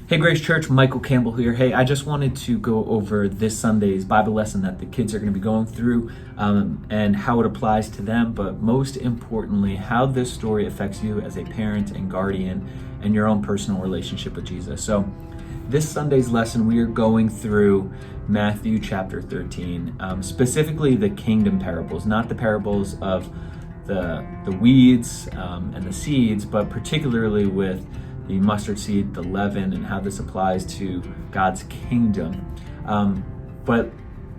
Hey Grace Church, Michael Campbell here. Hey, I just wanted to go over this Sunday's Bible lesson that the kids are going to be going through and how it applies to them, but most importantly, how this story affects you as a parent and guardian and your own personal relationship with Jesus. So this Sunday's lesson, we are going through Matthew chapter 13, specifically the kingdom parables, not the parables of the weeds and the seeds, but particularly with the mustard seed, the leaven, and how this applies to God's kingdom. But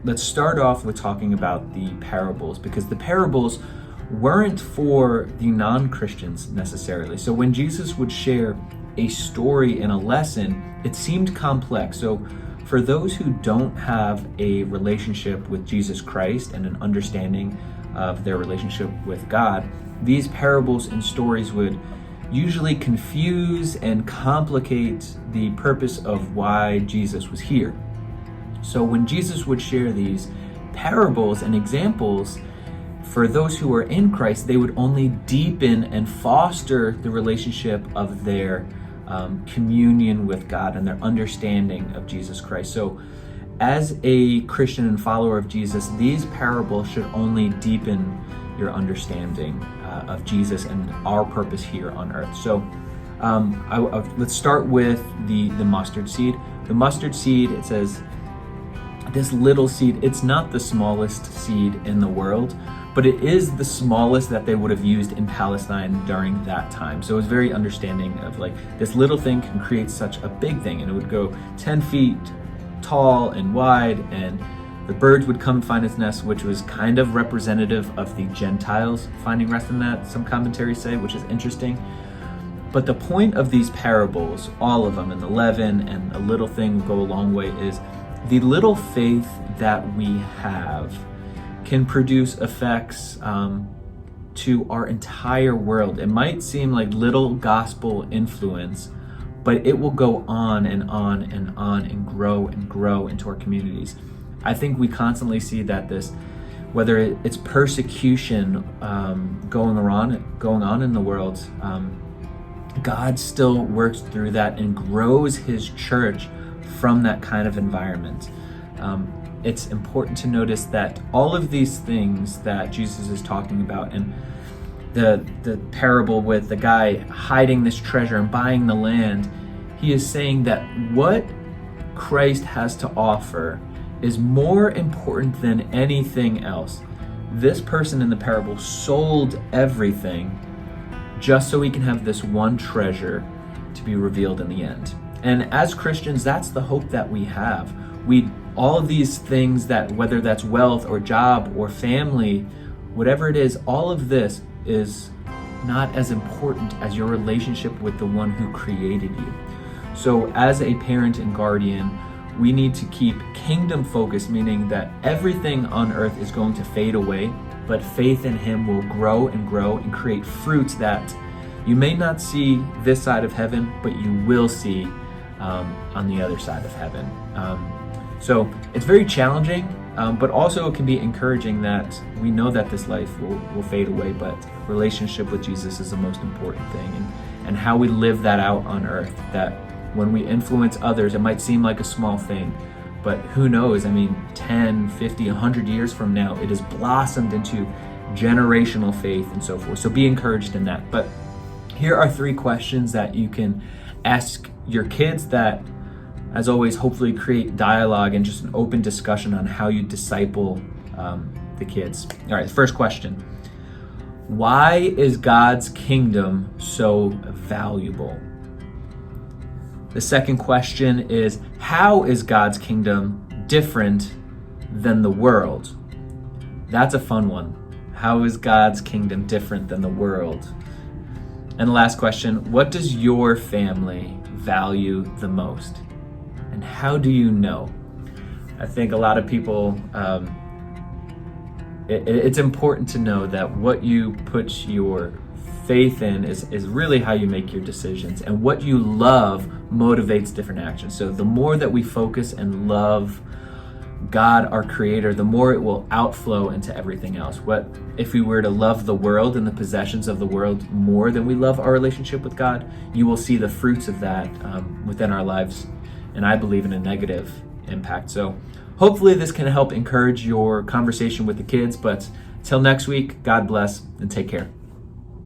let's start off with talking about the parables, because the parables weren't for the non-Christians necessarily. So when Jesus would share a story in a lesson, it seemed complex. So for those who don't have a relationship with Jesus Christ and an understanding of their relationship with God, these parables and stories would usually confuse and complicate the purpose of why Jesus was here. So when Jesus would share these parables and examples, for those who are in Christ, they would only deepen and foster the relationship of their communion with God and their understanding of Jesus Christ. So as a Christian and follower of Jesus, these parables should only deepen your understanding of Jesus and our purpose here on earth. So let's start with the mustard seed. The mustard seed, it says, this little seed, it's not the smallest seed in the world, but it is the smallest that they would have used in Palestine during that time. So it was very understanding of like, this little thing can create such a big thing, and it would go 10 feet tall and wide, and the birds would come and find its nest, which was kind of representative of the Gentiles finding rest in that, some commentaries say, which is interesting. But the point of these parables, all of them, and the leaven and a little thing go a long way, is the little faith that we have can produce effects to our entire world. It might seem like little gospel influence, but it will go on and on and on and grow into our communities. I think we constantly see that this, whether it's persecution going on in the world, God still works through that and grows his church from that kind of environment. It's important to notice that all of these things that Jesus is talking about, and the parable with the guy hiding this treasure and buying the land, he is saying that what Christ has to offer is more important than anything else. This person in the parable sold everything just so he can have this one treasure to be revealed in the end. And as Christians, that's the hope that we have. All of these things, that whether that's wealth or job or family, whatever it is, all of this is not as important as your relationship with the one who created you. So as a parent and guardian, we need to keep kingdom focused, meaning that everything on earth is going to fade away, but faith in him will grow and create fruits that you may not see this side of heaven, but you will see on the other side of heaven. So it's very challenging, but also it can be encouraging that we know that this life will fade away, but relationship with Jesus is the most important thing, and how we live that out on earth, that when we influence others, it might seem like a small thing, but who knows? I mean, 10, 50, 100 years from now, it has blossomed into generational faith and so forth. So be encouraged in that. But here are 3 questions that you can ask your kids that, as always, hopefully create dialogue and just an open discussion on how you disciple the kids. All right, the first question. Why is God's kingdom so valuable? The second question is, how is God's kingdom different than the world? That's a fun one. How is God's kingdom different than the world? And the last question, what does your family value the most? And how do you know? I think a lot of people, it's important to know that what you put your faith in is really how you make your decisions, and what you love motivates different actions. So the more that we focus and love God, our creator, the more it will outflow into everything else. What if we were to love the world and the possessions of the world more than we love our relationship with God? You will see the fruits of that within our lives, and I believe in a negative impact. So hopefully this can help encourage your conversation with the kids, but till next week, God bless and take care.